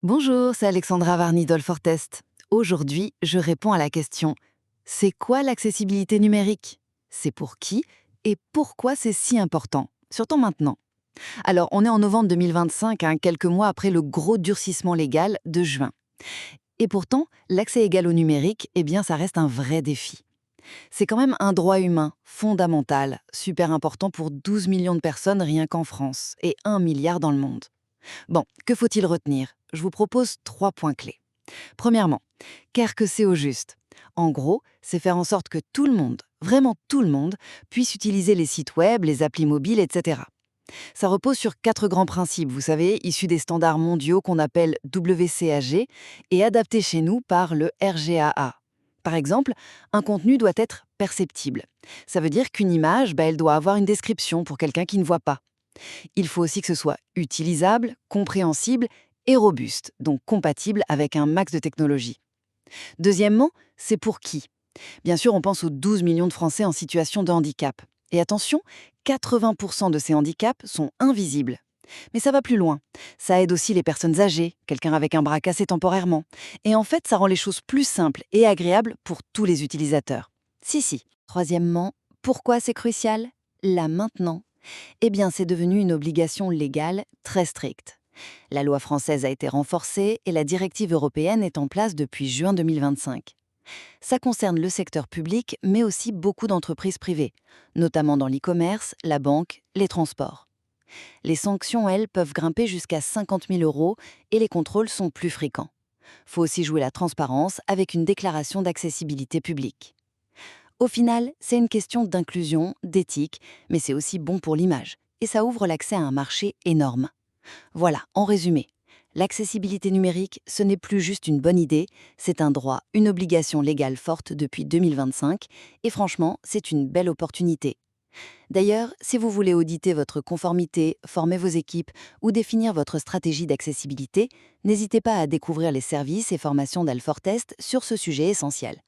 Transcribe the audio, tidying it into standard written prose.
Bonjour, c'est Alexandra Varni d'All4Test. Aujourd'hui, je réponds à la question: c'est quoi l'accessibilité numérique? C'est pour qui? Et pourquoi c'est si important? Surtout maintenant. Alors, on est en novembre 2025, quelques mois après le gros durcissement légal de juin. Et pourtant, l'accès égal au numérique, ça reste un vrai défi. C'est quand même un droit humain fondamental, super important pour 12 millions de personnes rien qu'en France, et 1 milliard dans le monde. Bon, que faut-il retenir? Je vous propose 3 points clés. Premièrement, qu'est-ce que c'est au juste? En gros, c'est faire en sorte que tout le monde, vraiment tout le monde, puisse utiliser les sites web, les applis mobiles, etc. Ça repose sur 4 grands principes, vous savez, issus des standards mondiaux qu'on appelle WCAG et adaptés chez nous par le RGAA. Par exemple, un contenu doit être perceptible. Ça veut dire qu'une image, elle doit avoir une description pour quelqu'un qui ne voit pas. Il faut aussi que ce soit utilisable, compréhensible et robuste, donc compatible avec un max de technologie. Deuxièmement, c'est pour qui? Bien sûr, on pense aux 12 millions de Français en situation de handicap. Et attention, 80% de ces handicaps sont invisibles. Mais ça va plus loin. Ça aide aussi les personnes âgées, quelqu'un avec un bras cassé temporairement. Et en fait, ça rend les choses plus simples et agréables pour tous les utilisateurs. Si. Troisièmement, pourquoi c'est crucial? Là maintenant, c'est devenu une obligation légale très stricte. La loi française a été renforcée et la directive européenne est en place depuis juin 2025. Ça concerne le secteur public, mais aussi beaucoup d'entreprises privées, notamment dans l'e-commerce, la banque, les transports. Les sanctions, elles, peuvent grimper jusqu'à 50 000 euros et les contrôles sont plus fréquents. Faut aussi jouer la transparence avec une déclaration d'accessibilité publique. Au final, c'est une question d'inclusion, d'éthique, mais c'est aussi bon pour l'image. Et ça ouvre l'accès à un marché énorme. Voilà, en résumé, l'accessibilité numérique, ce n'est plus juste une bonne idée, c'est un droit, une obligation légale forte depuis 2025, et franchement, c'est une belle opportunité. D'ailleurs, si vous voulez auditer votre conformité, former vos équipes ou définir votre stratégie d'accessibilité, n'hésitez pas à découvrir les services et formations d'Al4Test sur ce sujet essentiel.